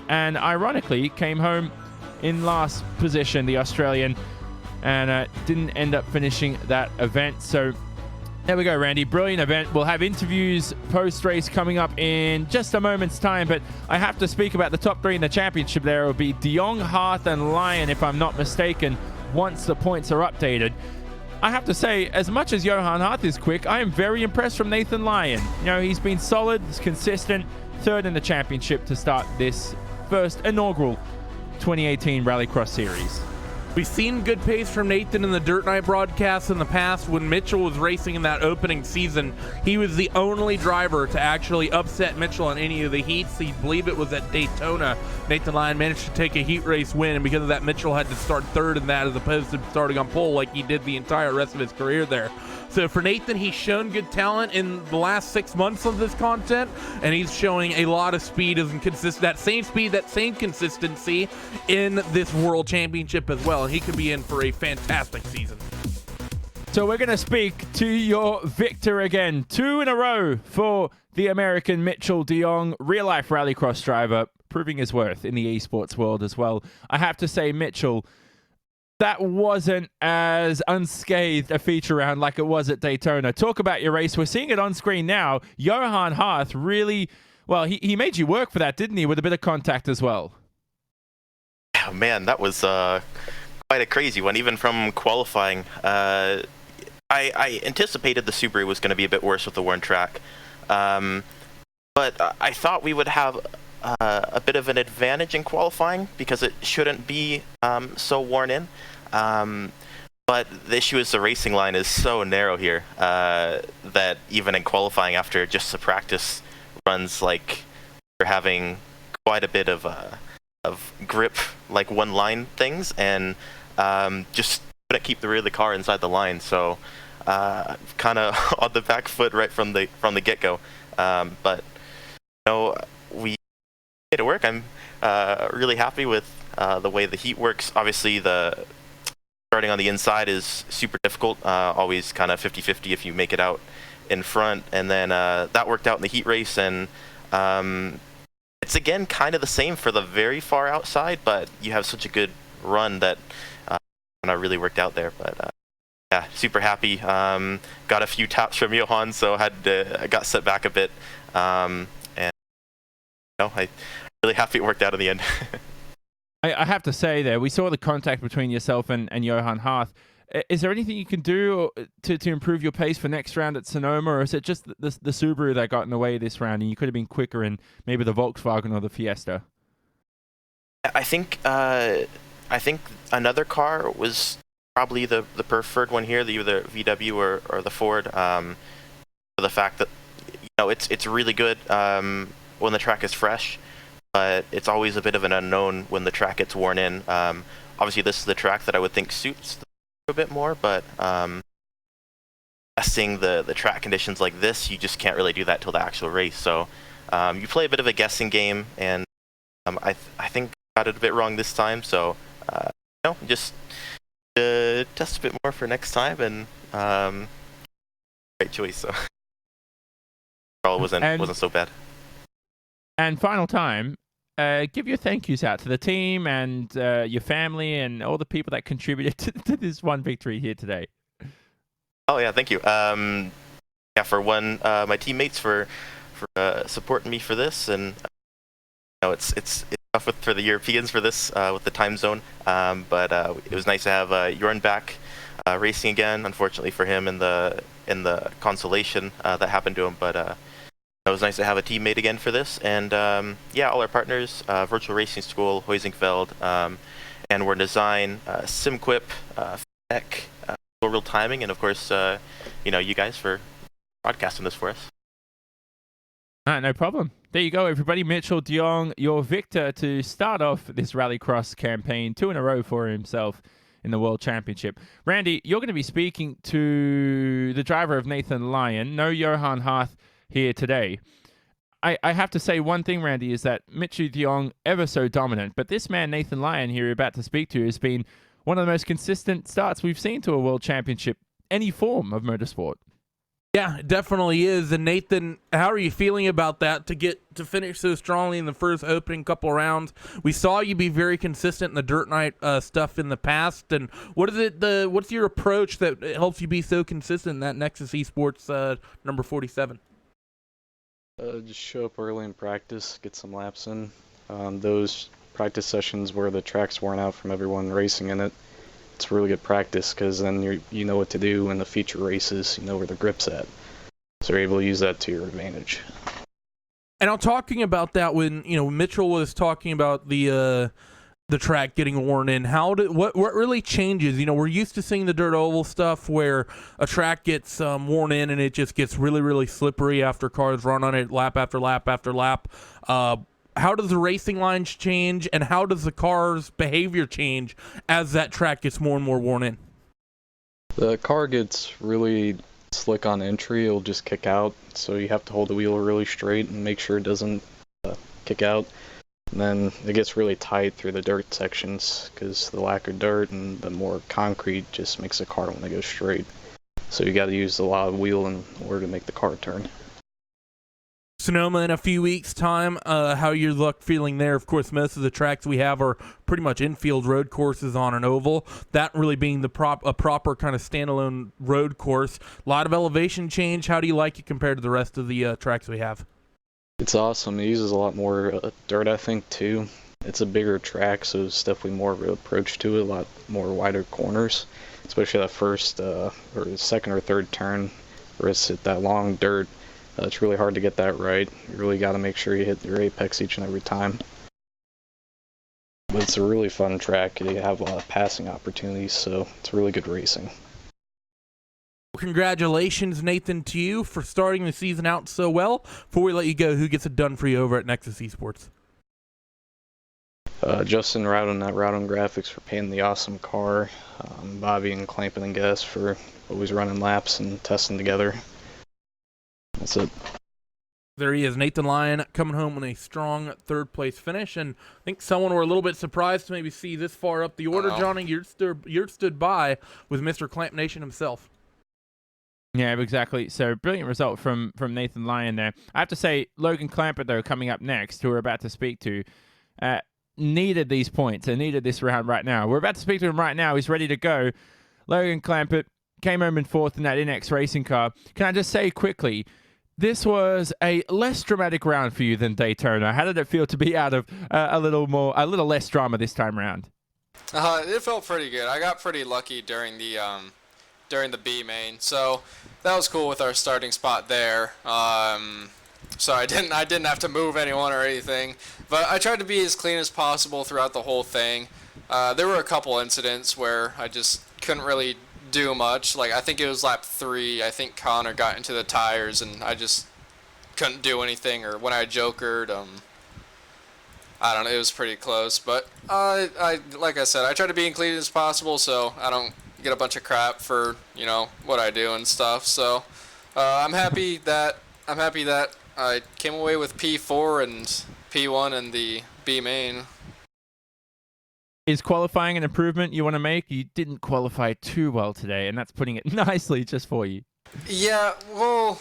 and ironically came home in last position, the Australian, and didn't end up finishing that event. So there we go, Randy. Brilliant event. We'll have interviews post-race coming up in just a moment's time, but I have to speak about the top 3 in the championship there. It will be de Jong, Hart, and Lyon, if I'm not mistaken, once the points are updated. I have to say, as much as Johan Hart is quick, I am very impressed from Nathan Lyon. You know, he's been solid, he's consistent, 3rd in the championship to start this first inaugural 2018 Rallycross Series. We've seen good pace from Nathan in the Dirt Night broadcasts in the past. When Mitchell was racing in that opening season, he was the only driver to actually upset Mitchell in any of the heats. I believe it was at Daytona. Nathan Lyon managed to take a heat race win, and because of that, Mitchell had to start 3rd in that as opposed to starting on pole like he did the entire rest of his career there. So for Nathan, he's shown good talent in the last 6 months of this content, and he's showing a lot of speed and that same speed, that same consistency in this World Championship as well. And he could be in for a fantastic season. So we're going to speak to your victor again. 2 in a row for the American Mitchell de Jong, real-life Rallycross driver, proving his worth in the esports world as well. I have to say, Mitchell, that wasn't as unscathed a feature round like it was at Daytona. Talk about your race. We're seeing it on screen now. Johan Hart really, well, he made you work for that, didn't he, with a bit of contact as well? Oh, man, that was quite a crazy one, even from qualifying. I anticipated the Subaru was going to be a bit worse with the worn track, but I thought we would have a bit of an advantage in qualifying because it shouldn't be so worn in. But the issue is the racing line is so narrow here that even in qualifying, after just the practice runs, like, you're having quite a bit of grip, like one line things, and just couldn't keep the rear of the car inside the line. So kind of on the back foot right from the get-go. But you know, we made it work. I'm really happy with the way the heat works. Obviously, the starting on the inside is super difficult. Always kind of 50-50 if you make it out in front, and then that worked out in the heat race. And it's again kind of the same for the very far outside, but you have such a good run that kind of really worked out there. But yeah, super happy. Got a few taps from Johan, so I got set back a bit. And I'm really happy it worked out in the end. I have to say there, we saw the contact between yourself and Johan Harth. Is there anything you can do to improve your pace for next round at Sonoma, or is it just the Subaru that got in the way this round and you could have been quicker in maybe the Volkswagen or the Fiesta? I think another car was probably the preferred one here, either VW or the Ford. For the fact that it's really good when the track is fresh, but it's always a bit of an unknown when the track gets worn in. Obviously, this is the track that I would think suits a bit more, but guessing the track conditions like this, you just can't really do that till the actual race. So you play a bit of a guessing game, and I think I got it a bit wrong this time. So just test a bit more for next time, and right choice. So overall wasn't so bad. And final time, give your thank yous out to the team and your family and all the people that contributed to this one victory here today. Oh yeah, thank you. For one, my teammates for supporting me for this, and it's tough for the Europeans for this with the time zone. But it was nice to have Jorn back racing again. Unfortunately for him in the consolation that happened to him, but. It was nice to have a teammate again for this, and all our partners, Virtual Racing School, Huizinfeld, and Word Design, SimQuip, FEC, Real Timing, and of course, you guys for broadcasting this for us. No problem. There you go, everybody. Mitchell de Jong, your victor to start off this Rallycross campaign, 2 in a row for himself in the World Championship. Randy, you're going to be speaking to the driver of Nathan Lyon, no Johan Harth here today. I have to say one thing, Randy, is that Mitchell de Jong, ever so dominant, but this man, Nathan Lyon, here you're about to speak to, has been one of the most consistent starts we've seen to a World Championship, any form of motorsport. Yeah, it definitely is. And Nathan, how are you feeling about that to finish so strongly in the first opening couple rounds? We saw you be very consistent in the dirt night stuff in the past. And what's your approach that helps you be so consistent in that Nexus Esports number 47? Just show up early in practice, get some laps in. Those practice sessions where the track's worn out from everyone racing in it, it's really good practice because then you know what to do in the feature races, you know where the grip's at. So you're able to use that to your advantage. And I'm talking about that when Mitchell was talking about the track getting worn in. What really changes? We're used to seeing the dirt oval stuff where a track gets worn in and it just gets really, really slippery after cars run on it lap after lap after lap. How does the racing lines change, and how does the car's behavior change as that track gets more and more worn in? The car gets really slick on entry. It'll just kick out, so you have to hold the wheel really straight and make sure it doesn't kick out. And then it gets really tight through the dirt sections because the lack of dirt and the more concrete just makes the car want to go straight. So you got to use a lot of wheel in order to make the car turn. Sonoma in a few weeks' time, how your luck feeling there? Of course, most of the tracks we have are pretty much infield road courses on an oval. That really being a proper kind of standalone road course. A lot of elevation change. How do you like it compared to the rest of the tracks we have? It's awesome. It uses a lot more dirt, I think, too. It's a bigger track, so there's definitely more of an approach to it, a lot more wider corners, especially that first or second or third turn where it's at that long dirt. It's really hard to get that right. You really got to make sure you hit your apex each and every time. But it's a really fun track. You have a lot of passing opportunities, so it's really good racing. Congratulations, Nathan, to you for starting the season out so well. Before we let you go, who gets it done for you over at Nexus Esports? Justin Rowden at Rowden Graphics for painting the awesome car. Bobby and Clampin and Guess for always running laps and testing together. That's it. There he is, Nathan Lyon, coming home with a strong third-place finish, and I think someone were a little bit surprised to maybe see this far up the order. Johnny, you're stood by with Mr. Clamp Nation himself. Yeah, exactly. So brilliant result from Nathan Lyon there. I have to say, Logan Clamper, though, coming up next, who we're about to speak to, needed these points and needed this round right now. We're about to speak to him right now. He's ready to go. Logan Clamper, came home in fourth in that NX racing car. Can I just say quickly, this was a less dramatic round for you than Daytona. How did it feel to be out of a little less drama this time around? It felt pretty good. I got pretty lucky during the B main, so that was cool with our starting spot there. So I didn't have to move anyone or anything, but I tried to be as clean as possible throughout the whole thing. There were a couple incidents where I just couldn't really do much. Like, I think it was lap 3, I think Connor got into the tires and I just couldn't do anything, or when I jokered, I don't know, it was pretty close. But like I said, I try to be as clean as possible so I don't get a bunch of crap for, you know, what I do and stuff. So I'm happy that I came away with P4 and P1 in the B main. Is qualifying an improvement you want to make? You didn't qualify too well today, and that's putting it nicely just for you. Yeah, well,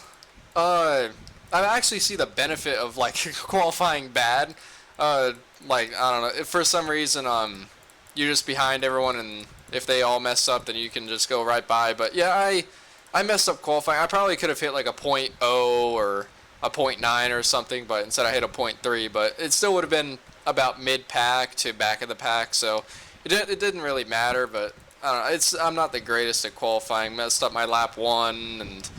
I actually see the benefit of, like, qualifying bad. Like, I don't know, if for some reason, you're just behind everyone, and if they all mess up, then you can just go right by. But yeah, I messed up qualifying. I probably could have hit like a 0.0 or a 0.9 or something, but instead I hit a 0.3, but it still would have been about mid-pack to back of the pack, so it didn't really matter. But I don't know, I'm not the greatest at qualifying. Messed up my lap 1, and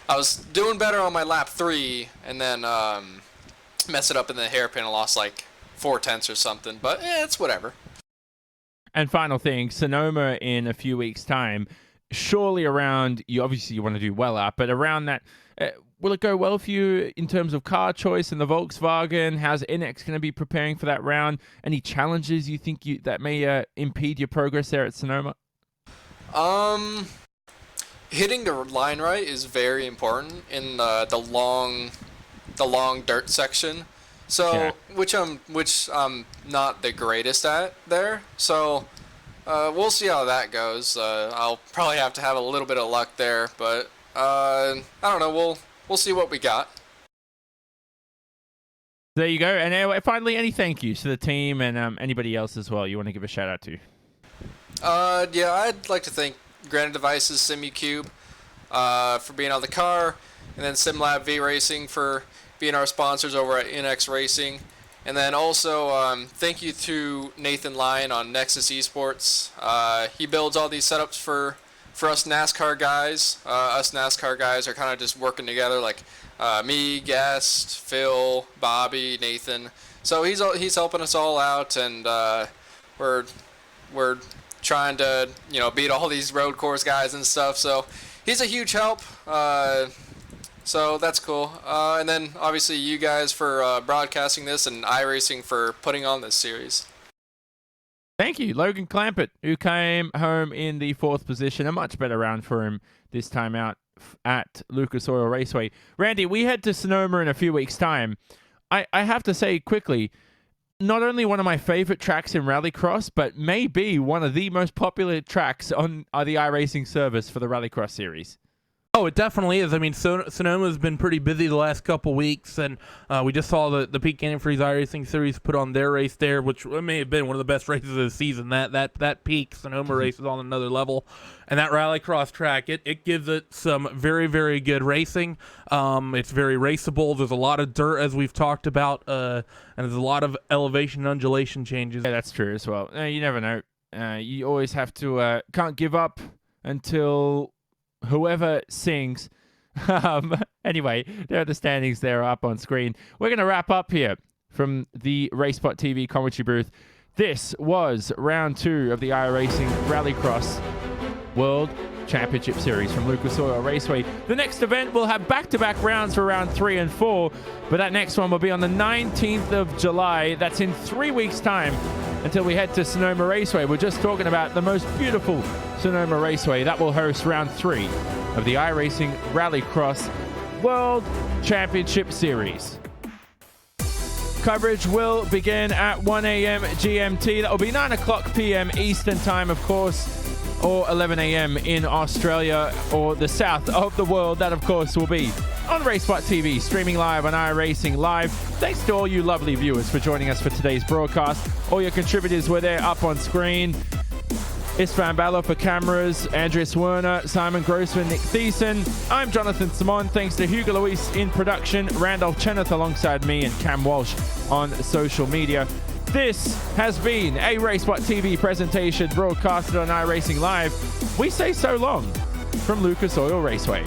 I was doing better on my lap 3, and then messed it up in the hairpin and lost like 4/10 or something, but it's whatever. And final thing, Sonoma in a few weeks' time, surely around, you obviously you want to do well at, but around that, will it go well for you in terms of car choice and the Volkswagen? How's NX going to be preparing for that round? Any challenges you think that may impede your progress there at Sonoma? Hitting the line right is very important in the long dirt section. So Yeah. which I'm not the greatest at there. So we'll see how that goes. I'll probably have to have a little bit of luck there, but I don't know. We'll see what we got. There you go. And finally, any thank yous to the team and anybody else as well you want to give a shout out to? Yeah, I'd like to thank Granite Devices, SimuCube, for being on the car, and then SimLab V Racing for being our sponsors over at NX Racing. And then also, thank you to Nathan Lyon on Nexus Esports. He builds all these setups for us NASCAR guys. Us NASCAR guys are kind of just working together, like me, Guest, Phil, Bobby, Nathan. So he's helping us all out, and we're trying to, you know, beat all these road course guys and stuff. So he's a huge help. So that's cool. And then obviously you guys for broadcasting this, and iRacing for putting on this series. Thank you, Logan Clampett, who came home in the 4th position. A much better round for him this time out at Lucas Oil Raceway. Randy, we head to Sonoma in a few weeks' time. I have to say quickly, not only one of my favorite tracks in Rallycross, but maybe one of the most popular tracks on the iRacing service for the Rallycross series. Oh, it definitely is. I mean, Sonoma's been pretty busy the last couple weeks, and we just saw the Peak Canyon Freeze iRacing Series put on their race there, which may have been one of the best races of the season. That Peak Sonoma race is on another level, and that Rallycross track, it gives it some very, very good racing. It's very raceable. There's a lot of dirt, as we've talked about, and there's a lot of elevation and undulation changes. Yeah, that's true as well. You never know. You always have to can't give up until whoever sings. Anyway, there are the standings there up on screen. We're going to wrap up here from the RaceSpot TV commentary booth. This was round 2 of the iRacing Rallycross World Championship Series from Lucas Oil Raceway. The next event will have back-to-back rounds for round 3 and 4, but that next one will be on the 19th of July. That's in 3 weeks' time until we head to Sonoma Raceway. We're just talking about the most beautiful Sonoma Raceway that will host round 3 of the iRacing Rallycross World Championship Series. Coverage will begin at 1 a.m. GMT. That will be 9 o'clock p.m. Eastern Time, of course, or 11 a.m. in Australia or the south of the world. That, of course, will be on RaceSpot TV, streaming live on iRacing Live. Thanks to all you lovely viewers for joining us for today's broadcast. All your contributors were there up on screen. Istvan Balor for cameras, Andreas Werner, Simon Grossman, Nick Thiessen. I'm Jonathan Simon. Thanks to Hugo Luis in production, Randolph Cheneth alongside me, and Cam Walsh on social media. This has been a RaceBot TV presentation broadcasted on iRacing Live. We say so long from Lucas Oil Raceway.